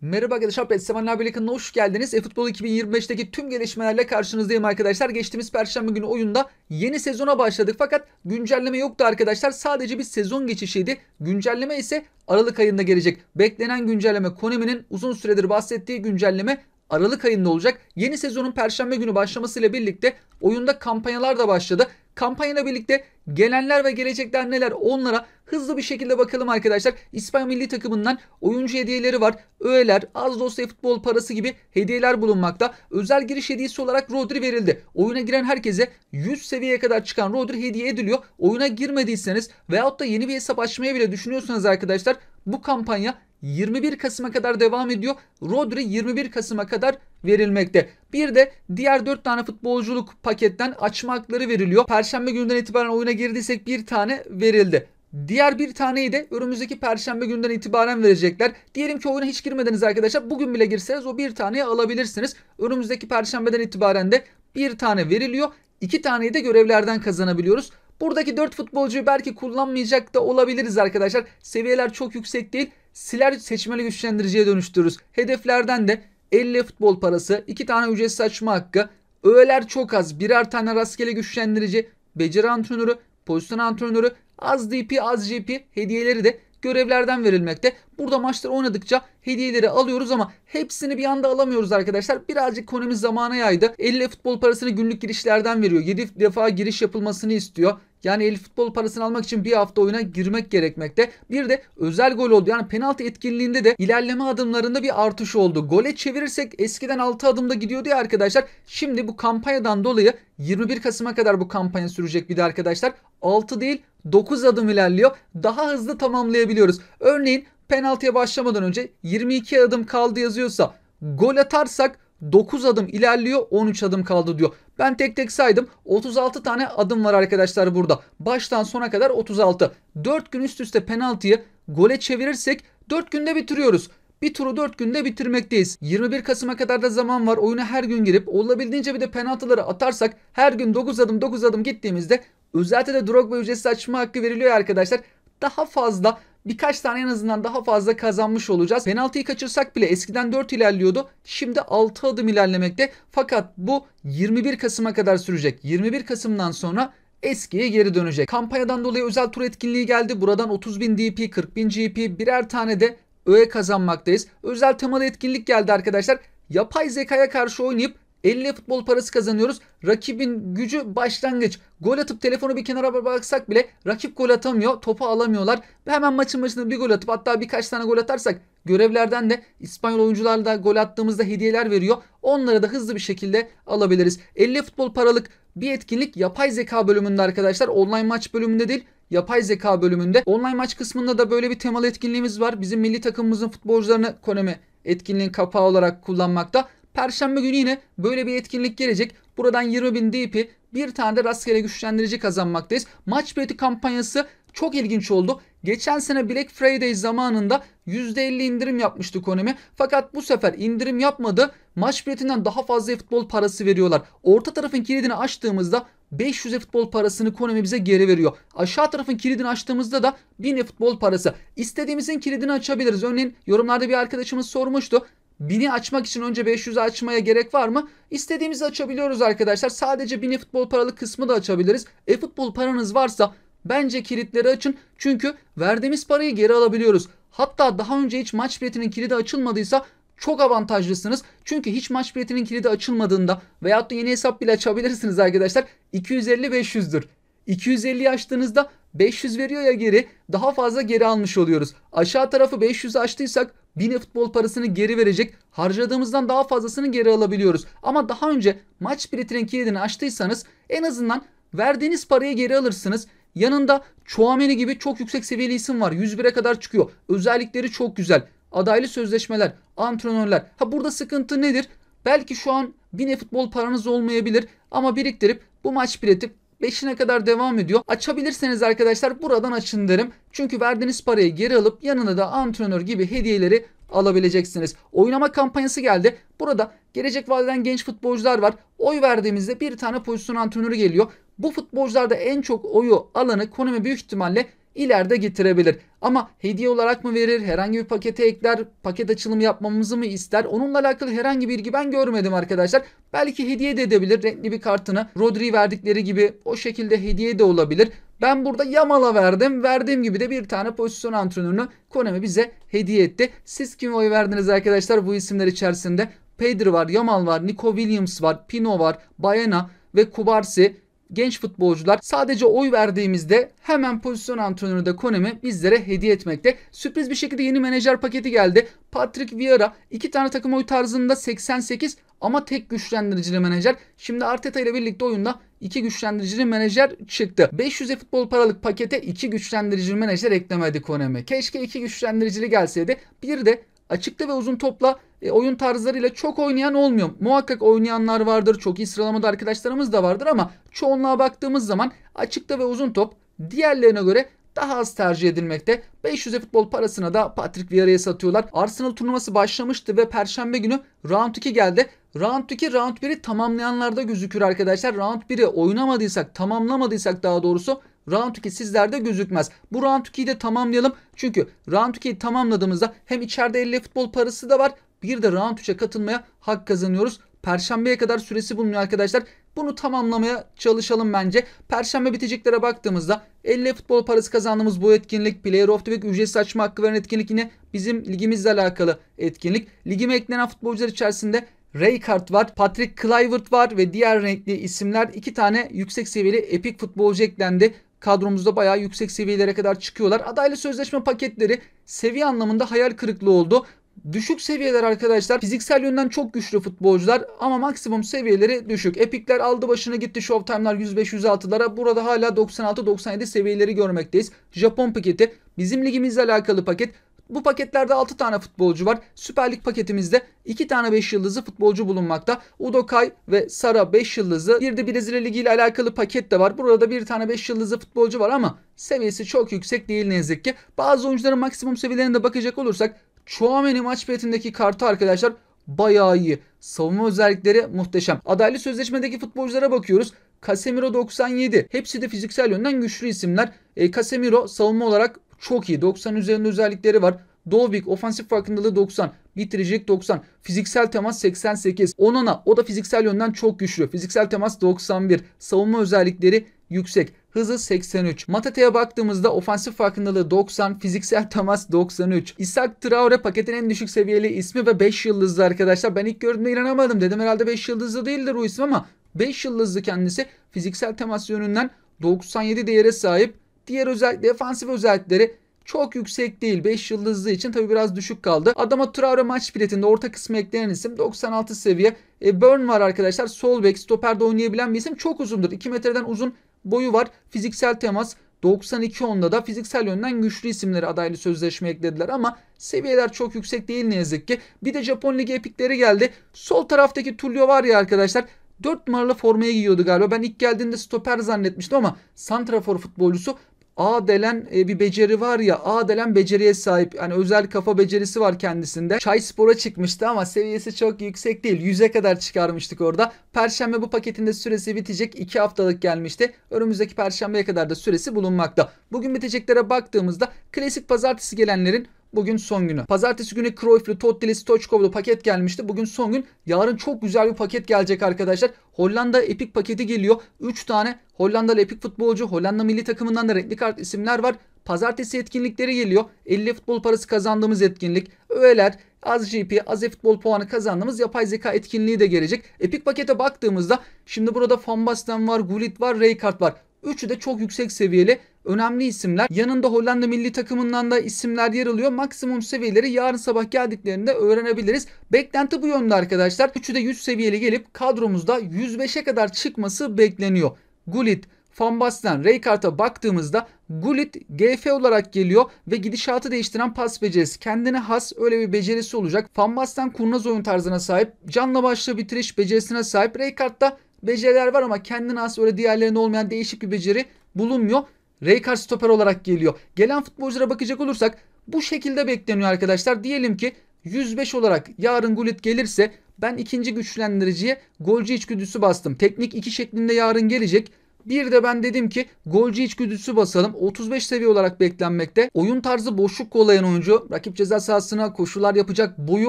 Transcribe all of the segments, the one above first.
Merhaba arkadaşlar, Petsevenler Birliği kanalına hoş geldiniz. eFootball 2025'teki tüm gelişmelerle karşınızdayım arkadaşlar. Geçtiğimiz Perşembe günü oyunda yeni sezona başladık fakat güncelleme yoktu arkadaşlar. Sadece bir sezon geçişiydi. Güncelleme ise Aralık ayında gelecek. Beklenen güncelleme, Konami'nin uzun süredir bahsettiği güncelleme Aralık ayında olacak. Yeni sezonun Perşembe günü başlamasıyla birlikte oyunda kampanyalar da başladı. Kampanyayla birlikte gelenler ve gelecekler neler, onlara hızlı bir şekilde bakalım arkadaşlar. İspanya milli takımından oyuncu hediyeleri var. Öğeler, az da olsa futbol parası gibi hediyeler bulunmakta. Özel giriş hediyesi olarak Rodri verildi. Oyuna giren herkese 100 seviyeye kadar çıkan Rodri hediye ediliyor. Oyuna girmediyseniz veyahut da yeni bir hesap açmayı bile düşünüyorsanız arkadaşlar, bu kampanya 21 Kasım'a kadar devam ediyor. Rodri 21 Kasım'a kadar verilmekte. Bir de diğer 4 tane futbolculuk paketten açma hakları veriliyor. Perşembe gününden itibaren oyuna girdiysek bir tane verildi. Diğer bir taneyi de önümüzdeki Perşembe günden itibaren verecekler. Diyelim ki oyuna hiç girmediniz arkadaşlar. Bugün bile girseniz o bir taneyi alabilirsiniz. Önümüzdeki Perşembeden itibaren de bir tane veriliyor. 2 taneyi de görevlerden kazanabiliyoruz. Buradaki 4 futbolcuyu belki kullanmayacak da olabiliriz arkadaşlar. Seviyeler çok yüksek değil. Siler seçmeli güçlendiriciye dönüştürürüz. Hedeflerden de 50 futbol parası, 2 tane ücretsiz açma hakkı, öğeler çok az, birer tane rastgele güçlendirici, beceri antrenörü, pozisyon antrenörü, az DP az GP hediyeleri de görevlerden verilmekte. Burada maçlar oynadıkça hediyeleri alıyoruz ama hepsini bir anda alamıyoruz arkadaşlar. Birazcık Konami zamana yaydı. 50 futbol parasını günlük girişlerden veriyor. 7 defa giriş yapılmasını istiyor. Yani 50 futbol parasını almak için bir hafta oyuna girmek gerekmekte. Bir de özel gol oldu. Yani penaltı etkinliğinde de ilerleme adımlarında bir artış oldu. Gole çevirirsek eskiden 6 adımda gidiyordu ya arkadaşlar. Şimdi bu kampanyadan dolayı 21 Kasım'a kadar bu kampanya sürecek bir de arkadaşlar. 6 değil 9 adım ilerliyor. Daha hızlı tamamlayabiliyoruz. Örneğin penaltıya başlamadan önce 22 adım kaldı yazıyorsa, gol atarsak 9 adım ilerliyor, 13 adım kaldı diyor. Ben tek tek saydım. 36 tane adım var arkadaşlar burada. Baştan sona kadar 36. 4 gün üst üste penaltıyı gole çevirirsek 4 günde bitiriyoruz. Bir turu 4 günde bitirmekteyiz. 21 Kasım'a kadar da zaman var. Oyuna her gün girip olabildiğince bir de penaltıları atarsak her gün 9 adım 9 adım gittiğimizde özellikle de Drogba ücretsiz açma hakkı veriliyor arkadaşlar. Daha fazla, birkaç tane en azından daha fazla kazanmış olacağız. Penaltıyı kaçırsak bile eskiden 4 ilerliyordu. Şimdi 6 adım ilerlemekte. Fakat bu 21 Kasım'a kadar sürecek. 21 Kasım'dan sonra eskiye geri dönecek. Kampanyadan dolayı özel tur etkinliği geldi. Buradan 30.000 DP, 40.000 GP, birer tane de öğe kazanmaktayız. Özel temalı etkinlik geldi arkadaşlar. Yapay zekaya karşı oynayıp 50 futbol parası kazanıyoruz. Rakibin gücü başlangıç. Gol atıp telefonu bir kenara bıraksak bile rakip gol atamıyor. Topu alamıyorlar. Ve hemen maçın başında bir gol atıp hatta birkaç tane gol atarsak görevlerden de İspanyol oyuncularla gol attığımızda hediyeler veriyor. Onları da hızlı bir şekilde alabiliriz. 50 futbol paralık bir etkinlik yapay zeka bölümünde arkadaşlar. Online maç bölümünde değil. Yapay zeka bölümünde. Online maç kısmında da böyle bir temalı etkinliğimiz var. Bizim milli takımımızın futbolcularını Konami etkinliğin kapağı olarak kullanmakta. Perşembe günü yine böyle bir etkinlik gelecek. Buradan 20.000 DP, bir tane de rastgele güçlendirici kazanmaktayız. Maç bileti kampanyası çok ilginç oldu. Geçen sene Black Friday zamanında %50 indirim yapmıştı Konami. Fakat bu sefer indirim yapmadı. Maç biletinden daha fazla futbol parası veriyorlar. Orta tarafın kilidini açtığımızda 500 futbol parasını Konami bize geri veriyor. Aşağı tarafın kilidini açtığımızda da 1000 futbol parası. İstediğimizin kilidini açabiliriz. Örneğin yorumlarda bir arkadaşımız sormuştu. 1000'i açmak için önce 500'ü açmaya gerek var mı? İstediğimizi açabiliyoruz arkadaşlar. Sadece 1000 futbol paralı kısmı da açabiliriz. Futbol paranız varsa bence kilitleri açın. Çünkü verdiğimiz parayı geri alabiliyoruz. Hatta daha önce hiç maç biletinin kilidi açılmadıysa çok avantajlısınız. Çünkü hiç maç biletinin kilidi açılmadığında veyahut da yeni hesap bile açabilirsiniz arkadaşlar. 250-500'dür. 250'yi açtığınızda 500 veriyor ya geri, daha fazla geri almış oluyoruz. Aşağı tarafı 500'ü açtıysak 1000 futbol parasını geri verecek, harcadığımızdan daha fazlasını geri alabiliyoruz. Ama daha önce maç biletinin kilidini açtıysanız en azından verdiğiniz parayı geri alırsınız. Yanında Chouameni gibi çok yüksek seviyeli isim var. 101'e kadar çıkıyor. Özellikleri çok güzel. Adaylı sözleşmeler, antrenörler. Burada sıkıntı nedir? Belki şu an 1000 futbol paranız olmayabilir ama biriktirip bu maç bileti 5'ine kadar devam ediyor. Açabilirseniz arkadaşlar buradan açın derim. Çünkü verdiğiniz parayı geri alıp yanına da antrenör gibi hediyeleri alabileceksiniz. Oynama kampanyası geldi. Burada gelecek vadeden genç futbolcular var. Oy verdiğimizde bir tane pozisyon antrenörü geliyor. Bu futbolcularda en çok oyu alanı Konami büyük ihtimalle ileride getirebilir. Ama hediye olarak mı verir, herhangi bir pakete ekler, paket açılımı yapmamızı mı ister? Onunla alakalı herhangi bir bilgi ben görmedim arkadaşlar. Belki hediye de edebilir, renkli bir kartını Rodri verdikleri gibi o şekilde hediye de olabilir. Ben burada Yamal'a verdim. Verdiğim gibi de bir tane pozisyon antrenörünü Konami bize hediye etti. Siz kime oy verdiniz arkadaşlar bu isimler içerisinde? Pedri var, Yamal var, Nico Williams var, Pino var, Baena ve Kubarsi. Genç futbolcular. Sadece oy verdiğimizde hemen pozisyon antrenörü de Konami bizlere hediye etmekte. Sürpriz bir şekilde yeni menajer paketi geldi. Patrick Vieira 2 tane takım oy tarzında 88 ama tek güçlendiricili menajer. Şimdi Arteta ile birlikte oyunda 2 güçlendiricili menajer çıktı. 500 futbol paralık pakete 2 güçlendiricili menajer eklemedi Konami. Keşke 2 güçlendiricili gelseydi. Bir de açıkta ve uzun topla oyun tarzlarıyla çok oynayan olmuyor. Muhakkak oynayanlar vardır. Çok iyi sıralamada arkadaşlarımız da vardır ama çoğunluğa baktığımız zaman açıkta ve uzun top diğerlerine göre daha az tercih edilmekte. 500 futbol parasına da Patrick Vieira'ya satıyorlar. Arsenal turnuvası başlamıştı ve Perşembe günü Round 2 geldi. Round 2, Round 1'i tamamlayanlarda gözükür arkadaşlar. Round 1'i oynamadıysak, tamamlamadıysak daha doğrusu Round 2 sizlerde gözükmez. Bu Round 2'yi de tamamlayalım. Çünkü Round 2'yi tamamladığımızda hem içeride 50 futbol parası da var. Bir de Round 3'e katılmaya hak kazanıyoruz. Perşembeye kadar süresi bulunuyor arkadaşlar. Bunu tamamlamaya çalışalım bence. Perşembe biteceklere baktığımızda 50 futbol parası kazandığımız bu etkinlik, Player of the Week ücretsiz açma hakkı veren etkinlik yine bizim ligimizle alakalı etkinlik. Ligime eklenen futbolcular içerisinde Rijkaard var, Patrick Kluivert var ve diğer renkli isimler. 2 tane yüksek seviyeli epik futbolcu eklendi. Kadromuzda bayağı yüksek seviyelere kadar çıkıyorlar. Adaylı sözleşme paketleri seviye anlamında hayal kırıklığı oldu. Düşük seviyeler arkadaşlar. Fiziksel yönden çok güçlü futbolcular ama maksimum seviyeleri düşük. Epikler aldı başını gitti. Showtime'lar 105-106'lara. Burada hala 96-97 seviyeleri görmekteyiz. Japon paketi bizim ligimizle alakalı paket. Bu paketlerde 6 tane futbolcu var. Süper Lig paketimizde 2 tane 5 yıldızlı futbolcu bulunmakta. Udokai ve Sara 5 yıldızlı. Bir de Brezilya Ligi ile alakalı paket de var. Burada bir tane 5 yıldızlı futbolcu var ama seviyesi çok yüksek değil ne yazık ki. Bazı oyuncuların maksimum seviyelerine de bakacak olursak Tchouaméni maç biletindeki kartı arkadaşlar bayağı iyi. Savunma özellikleri muhteşem. Adaylı sözleşmedeki futbolculara bakıyoruz. Casemiro 97. Hepsi de fiziksel yönden güçlü isimler. Casemiro savunma olarak çok iyi. 90 üzerinde özellikleri var. Dovbik ofansif farkındalığı 90. Bitiricilik 90. Fiziksel temas 88. Onana o da fiziksel yönden çok güçlü. Fiziksel temas 91. Savunma özellikleri yüksek. Hızı 83. Matate'ye baktığımızda ofansif farkındalığı 90, fiziksel temas 93. İshak Traore paketin en düşük seviyeli ismi ve 5 yıldızlı arkadaşlar. Ben ilk gördüğümde inanamadım. Dedim herhalde 5 yıldızlı değildir bu isim ama 5 yıldızlı kendisi. Fiziksel temas yönünden 97 değere sahip. Diğer defansif özellikleri çok yüksek değil. 5 yıldızlı için tabi biraz düşük kaldı. Adama Traore maç biletinde orta kısmı eklenen isim 96 seviye. Burn var arkadaşlar. Sol bek stoperde oynayabilen bir isim. Çok uzundur. 2 metreden uzun boyu var. Fiziksel temas 92 onda da fiziksel yönden güçlü isimleri adaylı sözleşme eklediler ama seviyeler çok yüksek değil ne yazık ki. Bir de Japon Ligi epikleri geldi. Sol taraftaki Tullio var ya arkadaşlar. 4 numaralı formayı giyiyordu galiba. Ben ilk geldiğinde stoper zannetmiştim ama santrafor futbolcusu. A delen bir beceri var ya, A delen beceriye sahip. Yani özel kafa becerisi var kendisinde. Çayspor'a çıkmıştı ama seviyesi çok yüksek değil. 100'e kadar çıkarmıştık orada. Perşembe bu paketinde süresi bitecek. 2 haftalık gelmişti. Önümüzdeki perşembeye kadar da süresi bulunmakta. Bugün biteceklere baktığımızda klasik pazartesi gelenlerin bugün son günü. Pazartesi günü Cruyff'lu, Totti'li, Stoichkov'lu paket gelmişti. Bugün son gün. Yarın çok güzel bir paket gelecek arkadaşlar. Hollanda epik paketi geliyor. 3 tane Hollandalı epik futbolcu. Hollanda milli takımından da renkli kart isimler var. Pazartesi etkinlikleri geliyor. 50 futbol parası kazandığımız etkinlik. Öğeler, az GP, az futbol puanı kazandığımız yapay zeka etkinliği de gelecek. Epik pakete baktığımızda şimdi burada Van Basten var, Gullit var, Rijkaard var. Üçü de çok yüksek seviyeli önemli isimler. Yanında Hollanda milli takımından da isimler yer alıyor. Maksimum seviyeleri yarın sabah geldiklerinde öğrenebiliriz. Beklenti bu yönde arkadaşlar. Üçü de 100 seviyeli gelip kadromuzda 105'e kadar çıkması bekleniyor. Gullit, Van Basten, Rijkaard'a baktığımızda Gullit GF olarak geliyor ve gidişatı değiştiren pas becerisi. Kendine has öyle bir becerisi olacak. Van Basten kurnaz oyun tarzına sahip. Canla başla bitiriş becerisine sahip. Rijkaard'da beceriler var ama kendine has öyle diğerlerine olmayan değişik bir beceri bulunmuyor. Rijkaard stoper olarak geliyor. Gelen futbolculara bakacak olursak bu şekilde bekleniyor arkadaşlar. Diyelim ki 105 olarak yarın Gullit gelirse ben ikinci güçlendiriciye golcü içgüdüsü bastım. Teknik 2 şeklinde yarın gelecek. Bir de ben dedim ki golcü içgüdüsü basalım. 35 seviye olarak beklenmekte. Oyun tarzı boşluk kollayan oyuncu. Rakip ceza sahasına koşular yapacak. Boyu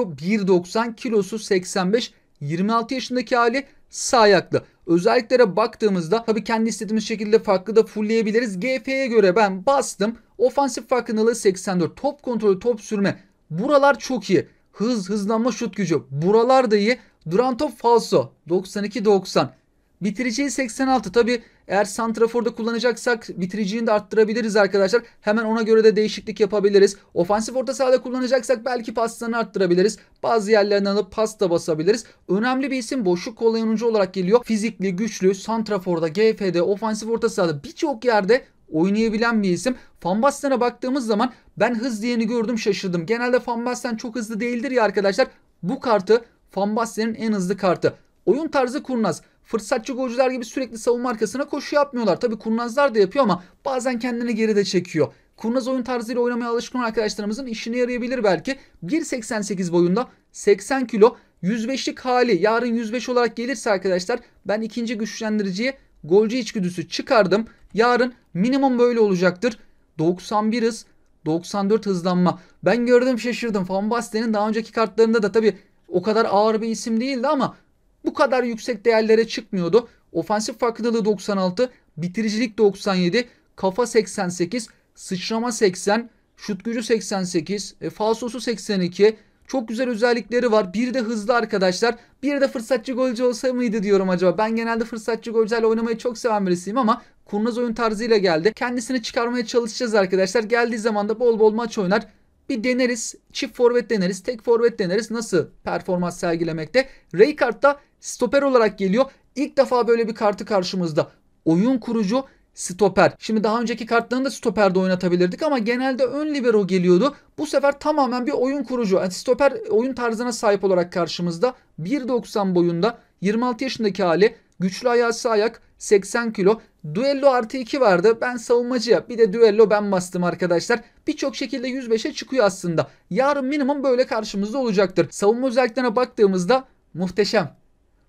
1.90, kilosu 85. 26 yaşındaki hali sağ ayaklı. Özelliklere baktığımızda tabii kendi istediğimiz şekilde farklı da fullleyebiliriz. GF'ye göre ben bastım. Ofansif farkındalığı 84. Top kontrolü, top sürme. Buralar çok iyi. Hızlanma, şut gücü. Buralar da iyi. Duran top falso 92-90. Bitiriciyi 86. Tabi eğer santraforda kullanacaksak bitiriciyi de arttırabiliriz arkadaşlar. Hemen ona göre de değişiklik yapabiliriz. Ofansif orta sahada kullanacaksak belki paslarını arttırabiliriz. Bazı yerlerden alıp pas da basabiliriz. Önemli bir isim, boşluk kollayan oyuncu olarak geliyor. Fizikli, güçlü, santraforda, GF'de, ofansif orta sahada birçok yerde oynayabilen bir isim. Van Basten'e baktığımız zaman ben hız diyeni gördüm, şaşırdım. Genelde Van Basten çok hızlı değildir ya arkadaşlar. Bu kartı Van Basten'in en hızlı kartı. Oyun tarzı kurnaz. Fırsatçı golcüler gibi sürekli savunma arkasına koşu yapmıyorlar. Tabii kurnazlar da yapıyor ama bazen kendini geride çekiyor. Kurnaz oyun tarzıyla oynamaya alışkın arkadaşlarımızın işine yarayabilir belki. 1.88 boyunda, 80 kilo, 105'lik hali yarın 105 olarak gelirse arkadaşlar ben ikinci güçlendiriciye golcü içgüdüsü çıkardım. Yarın minimum böyle olacaktır. 91 hız, 94 hızlanma. Ben gördüm, şaşırdım. Van Basten'in daha önceki kartlarında da tabii o kadar ağır bir isim değildi ama bu kadar yüksek değerlere çıkmıyordu. Ofansif farkındalığı 96, bitiricilik 97, kafa 88, sıçrama 80, şut gücü 88, falsosu 82. Çok güzel özellikleri var. Bir de hızlı arkadaşlar. Bir de fırsatçı golcü olsa mıydı diyorum acaba. Ben genelde fırsatçı golcülerle oynamayı çok seven birisiyim ama kurnaz oyun tarzıyla geldi. Kendisini çıkarmaya çalışacağız arkadaşlar. Geldiği zaman da bol bol maç oynar. Bir deneriz. Çift forvet deneriz. Tek forvet deneriz. Nasıl performans sergilemekte. Rijkaard da stoper olarak geliyor. İlk defa böyle bir kartı karşımızda. Oyun kurucu stoper. Şimdi daha önceki kartlarını da stoperde oynatabilirdik ama genelde ön libero geliyordu. Bu sefer tamamen bir oyun kurucu. Yani stoper oyun tarzına sahip olarak karşımızda. 1.90 boyunda, 26 yaşındaki hali. Güçlü ayağı, sağ ayak, 80 kilo. Duello artı 2 vardı. Ben savunmacıya bir de duello ben bastım arkadaşlar. Birçok şekilde 105'e çıkıyor aslında. Yarın minimum böyle karşımızda olacaktır. Savunma özelliklerine baktığımızda muhteşem.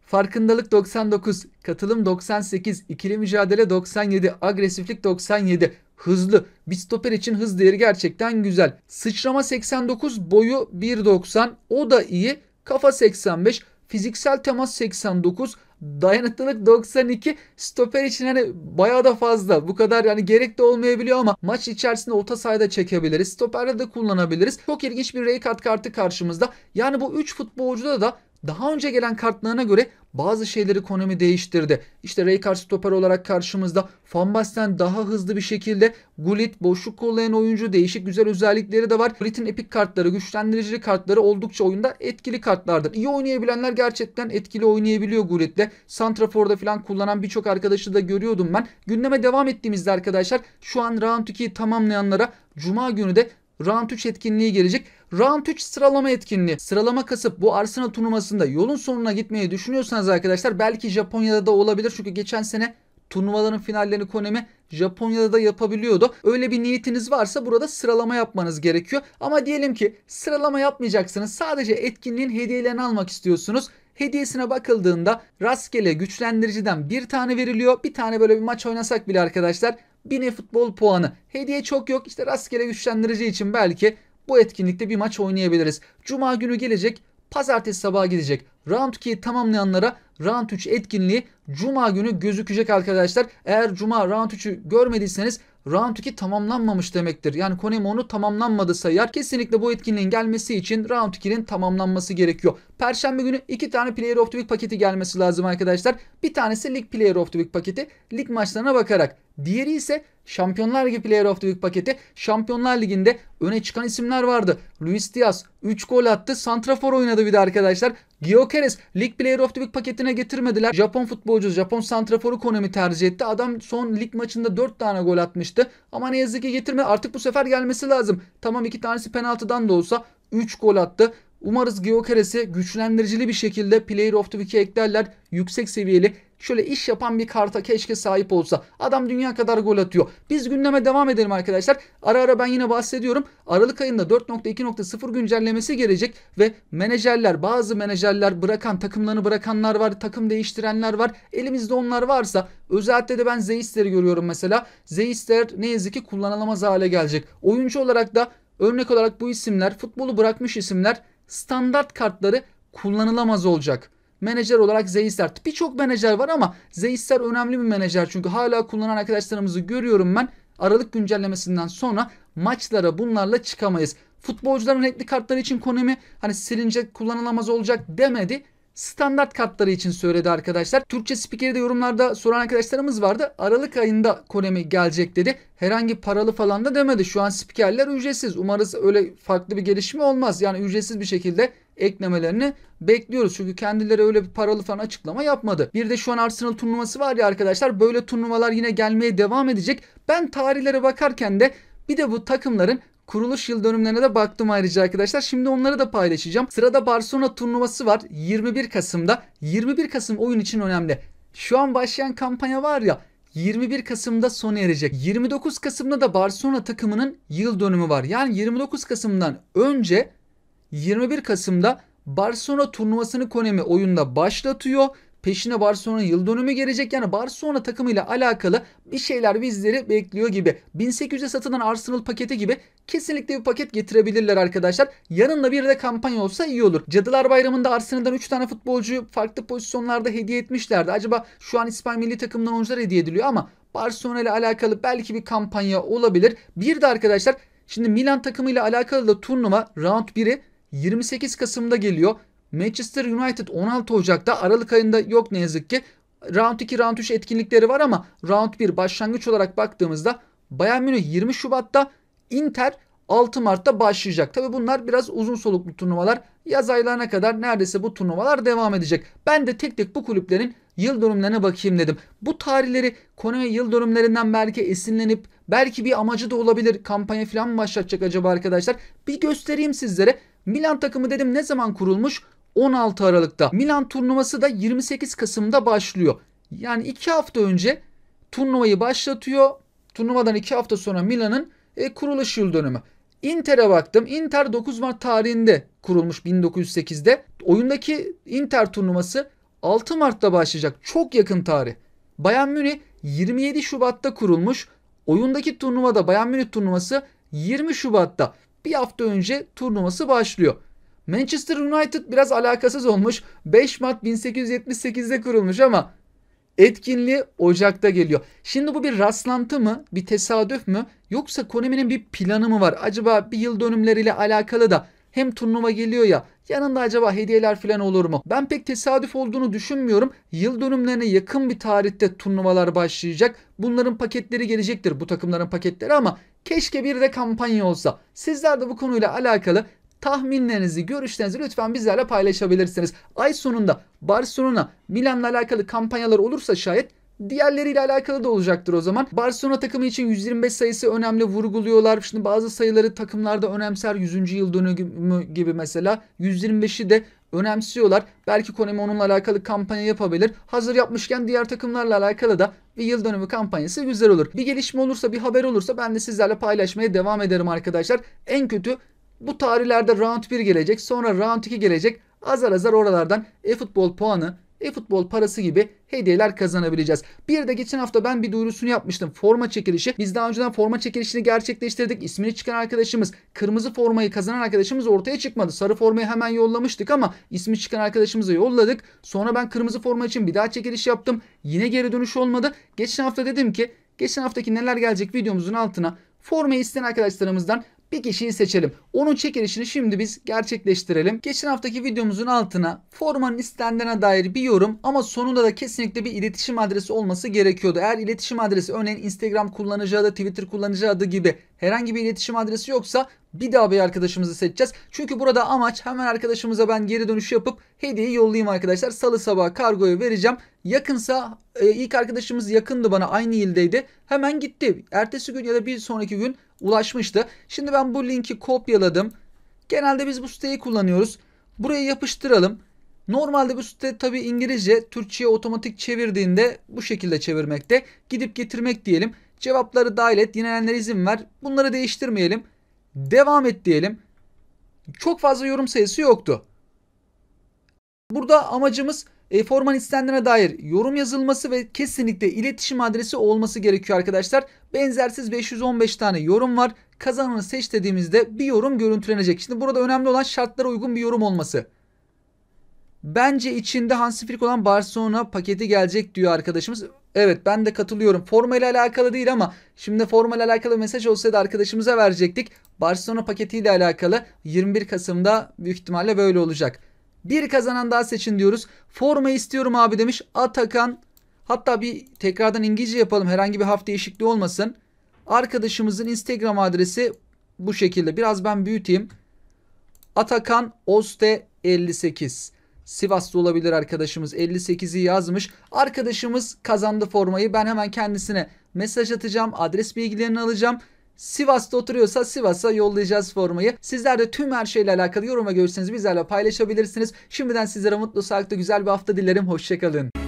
Farkındalık 99, katılım 98, ikili mücadele 97, agresiflik 97. Hızlı. Bir stoper için hız değeri gerçekten güzel. Sıçrama 89, boyu 1.90. O da iyi. Kafa 85, fiziksel temas 89, dayanıklılık 92. Stoper için hani bayağı da fazla. Bu kadar yani gerek de olmayabiliyor ama maç içerisinde orta sahada çekebiliriz. Stoperde de kullanabiliriz. Çok ilginç bir Rijkaard kartı karşımızda. Yani bu 3 futbolcuda da daha önce gelen kartlarına göre bazı şeyleri Konami değiştirdi. İşte Rijkaard stoper olarak karşımızda. Van Basten daha hızlı bir şekilde. Gullit boşluk kollayan oyuncu, değişik güzel özellikleri de var. Gullit'in epik kartları, güçlendirici kartları oldukça oyunda etkili kartlardır. İyi oynayabilenler gerçekten etkili oynayabiliyor Gullit'le. Santrafor'da falan kullanan birçok arkadaşı da görüyordum ben. Gündeme devam ettiğimizde arkadaşlar şu an Round 2'yi tamamlayanlara Cuma günü de Round 3 etkinliği gelecek. Round 3 sıralama etkinliği. Sıralama kasıp bu Arsenal turnuvasında yolun sonuna gitmeyi düşünüyorsanız arkadaşlar belki Japonya'da da olabilir. Çünkü geçen sene turnuvaların finallerini Konami Japonya'da da yapabiliyordu. Öyle bir niyetiniz varsa burada sıralama yapmanız gerekiyor. Ama diyelim ki sıralama yapmayacaksınız. Sadece etkinliğin hediyelerini almak istiyorsunuz. Hediyesine bakıldığında rastgele güçlendiriciden bir tane veriliyor. Bir tane böyle bir maç oynasak bile arkadaşlar 1000 futbol puanı. Hediye çok yok. İşte rastgele güçlendirici için belki bu etkinlikte bir maç oynayabiliriz. Cuma günü gelecek. Pazartesi sabahı gidecek. Round 2'yi tamamlayanlara Round 3 etkinliği Cuma günü gözükecek arkadaşlar. Eğer Cuma Round 3'ü görmediyseniz Round 2 tamamlanmamış demektir. Yani Konami onu tamamlanmadı sayar. Kesinlikle bu etkinliğin gelmesi için Round 2'nin tamamlanması gerekiyor. Perşembe günü 2 tane Player of the Week paketi gelmesi lazım arkadaşlar. Bir tanesi Lig Player of the Week paketi. Lig maçlarına bakarak. Diğeri ise Şampiyonlar Ligi Player of the Week paketi. Şampiyonlar Ligi'nde öne çıkan isimler vardı. Luis Diaz 3 gol attı. Santrafor oynadı bir de arkadaşlar. Gyökeres Lig Player of the Week paketine getirmediler. Japon futbolcu, Japon santraforu Konami tercih etti. Adam son lig maçında 4 tane gol atmıştı. Ama ne yazık ki getirmedi. Artık bu sefer gelmesi lazım. Tamam 2 tanesi penaltıdan da olsa 3 gol attı. Umarız Gyökeres'i güçlendiricili bir şekilde Player of the Week'e eklerler. Yüksek seviyeli şöyle iş yapan bir karta keşke sahip olsa. Adam dünya kadar gol atıyor. Biz gündeme devam edelim arkadaşlar. Ara ara ben yine bahsediyorum. Aralık ayında 4.2.0 güncellemesi gelecek ve bazı menajerler takımlarını bırakanlar var, takım değiştirenler var. Elimizde onlar varsa, özellikle de ben Zeister'i görüyorum mesela. Zeister ne yazık ki kullanılamaz hale gelecek. Oyuncu olarak da örnek olarak bu isimler, futbolu bırakmış isimler, standart kartları kullanılamaz olacak. Menajer olarak Zeister. Birçok menajer var ama Zeister önemli bir menajer. Çünkü hala kullanan arkadaşlarımızı görüyorum ben. Aralık güncellemesinden sonra maçlara bunlarla çıkamayız. Futbolcuların renkli kartları için Konami hani silinecek, kullanılamaz olacak demedi. Standart kartları için söyledi arkadaşlar. Türkçe spikeri de yorumlarda soran arkadaşlarımız vardı. Aralık ayında Konami gelecek dedi. Herhangi paralı falan da demedi. Şu an spikerler ücretsiz. Umarız öyle farklı bir gelişme olmaz. Yani ücretsiz bir şekilde eklemelerini bekliyoruz. Çünkü kendileri öyle bir paralı falan açıklama yapmadı. Bir de şu an Arsenal turnuvası var ya arkadaşlar. Böyle turnuvalar yine gelmeye devam edecek. Ben tarihlere bakarken de bir de bu takımların kuruluş yıl dönümlerine de baktım ayrıca arkadaşlar. Şimdi onları da paylaşacağım. Sırada Barcelona turnuvası var 21 Kasım'da. 21 Kasım oyun için önemli. Şu an başlayan kampanya var ya, 21 Kasım'da sona erecek. 29 Kasım'da da Barcelona takımının yıl dönümü var. Yani 29 Kasım'dan önce 21 Kasım'da Barcelona turnuvasını Konami oyunda başlatıyor. Peşine Barcelona yıl dönümü gelecek. Yani Barcelona takımıyla alakalı bir şeyler bizleri bekliyor gibi. 1800'e satılan Arsenal paketi gibi kesinlikle bir paket getirebilirler arkadaşlar. Yanında bir de kampanya olsa iyi olur. Cadılar Bayramı'nda Arsenal'dan 3 tane futbolcuyu farklı pozisyonlarda hediye etmişlerdi. Acaba şu an İspanya milli takımından oyuncular hediye ediliyor ama Barcelona ile alakalı belki bir kampanya olabilir. Bir de arkadaşlar şimdi Milan takımıyla alakalı da turnuva round 1'i 28 Kasım'da geliyor. Manchester United 16 Ocak'ta, Aralık ayında yok ne yazık ki. Round 2, Round 3 etkinlikleri var ama Round 1 başlangıç olarak baktığımızda Bayern Münih 20 Şubat'ta, Inter 6 Mart'ta başlayacak. Tabi bunlar biraz uzun soluklu turnuvalar. Yaz aylarına kadar neredeyse bu turnuvalar devam edecek. Ben de tek tek bu kulüplerin yıl dönümlerine bakayım dedim. Bu tarihleri Konami yıl dönümlerinden belki esinlenip belki bir amacı da olabilir. Kampanya falan mı başlatacak acaba arkadaşlar? Bir göstereyim sizlere. Milan takımı dedim ne zaman kurulmuş? 16 Aralık'ta. Milan turnuvası da 28 Kasım'da başlıyor. Yani 2 hafta önce turnuvayı başlatıyor. Turnuvadan 2 hafta sonra Milan'ın kuruluş yıl dönümü. Inter'e baktım. Inter 9 Mart tarihinde kurulmuş 1908'de. Oyundaki Inter turnuvası 6 Mart'ta başlayacak. Çok yakın tarih. Bayern Münih 27 Şubat'ta kurulmuş. Oyundaki turnuvada Bayern Münih turnuvası 20 Şubat'ta. Bir hafta önce turnuvası başlıyor. Manchester United biraz alakasız olmuş. 5 Mart 1878'de kurulmuş ama etkinliği Ocak'ta geliyor. Şimdi bu bir rastlantı mı? Bir tesadüf mü? Yoksa Konami'nin bir planı mı var? Acaba bir yıl dönümleriyle alakalı da hem turnuva geliyor ya, yanında acaba hediyeler falan olur mu? Ben pek tesadüf olduğunu düşünmüyorum. Yıl dönümlerine yakın bir tarihte turnuvalar başlayacak. Bunların paketleri gelecektir, bu takımların paketleri, ama keşke bir de kampanya olsa. Sizler de bu konuyla alakalı tahminlerinizi, görüşlerinizi lütfen bizlerle paylaşabilirsiniz. Ay sonunda Barcelona, Milan'la alakalı kampanyalar olursa şayet diğerleriyle alakalı da olacaktır o zaman. Barcelona takımı için 125 sayısı önemli vurguluyorlar. Şimdi bazı sayıları takımlarda önemser. 100. yıl dönümü gibi mesela 125'i de önemsiyorlar. Belki Konami onunla alakalı kampanya yapabilir. Hazır yapmışken diğer takımlarla alakalı da bir yıl dönümü kampanyası güzel olur. Bir gelişme olursa, bir haber olursa ben de sizlerle paylaşmaya devam ederim arkadaşlar. En kötü bu tarihlerde Round 1 gelecek. Sonra Round 2 gelecek. Azar azar oralardan e-futbol puanı, e-futbol parası gibi hediyeler kazanabileceğiz. Bir de geçen hafta ben bir duyurusunu yapmıştım. Forma çekilişi. Biz daha önceden forma çekilişini gerçekleştirdik. İsmini çıkan arkadaşımız, kırmızı formayı kazanan arkadaşımız ortaya çıkmadı. Sarı formayı hemen yollamıştık ama ismi çıkan arkadaşımıza yolladık. Sonra ben kırmızı forma için bir daha çekiliş yaptım. Yine geri dönüş olmadı. Geçen hafta dedim ki geçen haftaki neler gelecek videomuzun altına formayı isteyen arkadaşlarımızdan bir kişiyi seçelim. Onun çekilişini şimdi biz gerçekleştirelim. Geçen haftaki videomuzun altına formanın istendiğine dair bir yorum ama sonunda da kesinlikle bir iletişim adresi olması gerekiyordu. Eğer iletişim adresi örneğin Instagram kullanıcı adı, Twitter kullanıcı adı gibi herhangi bir iletişim adresi yoksa bir daha bir arkadaşımızı seçeceğiz. Çünkü burada amaç hemen arkadaşımıza ben geri dönüş yapıp hediyeyi yollayayım arkadaşlar. Salı sabahı kargoyu vereceğim. Yakınsa ilk arkadaşımız yakındı, bana aynı ildeydi. Hemen gitti. Ertesi gün ya da bir sonraki gün ulaşmıştı. Şimdi ben bu linki kopyaladım. Genelde biz bu siteyi kullanıyoruz. Buraya yapıştıralım. Normalde bu site tabi İngilizce, Türkçe'ye otomatik çevirdiğinde bu şekilde çevirmekte. Gidip getirmek diyelim. Cevapları dahil et, yenilenlere izin ver. Bunları değiştirmeyelim. Devam et diyelim. Çok fazla yorum sayısı yoktu. Burada amacımız forman istendiğine dair yorum yazılması ve kesinlikle iletişim adresi olması gerekiyor arkadaşlar. Benzersiz 515 tane yorum var. Kazananı seç dediğimizde bir yorum görüntülenecek. Şimdi burada önemli olan şartlara uygun bir yorum olması. Bence içinde Hansi Flick olan Barcelona paketi gelecek diyor arkadaşımız. Evet, ben de katılıyorum. Forma ile alakalı değil ama şimdi forma ile alakalı mesaj olsaydı arkadaşımıza verecektik. Barcelona paketiyle alakalı 21 Kasım'da büyük ihtimalle böyle olacak. Bir kazanan daha seçin diyoruz. Forma istiyorum abi demiş Atakan. Hatta bir tekrardan İngilizce yapalım. Herhangi bir harf değişikliği olmasın. Arkadaşımızın Instagram adresi bu şekilde. Biraz ben büyüteyim. Atakan Oste 58. Sivas'ta olabilir arkadaşımız. 58'i yazmış. Arkadaşımız kazandı formayı. Ben hemen kendisine mesaj atacağım. Adres bilgilerini alacağım. Sivas'ta oturuyorsa Sivas'a yollayacağız formayı. Sizler de tüm her şeyle alakalı yorum ve görüşlerinizi bizlerle paylaşabilirsiniz. Şimdiden sizlere mutlu, sağlıklı, güzel bir hafta dilerim. Hoşçakalın.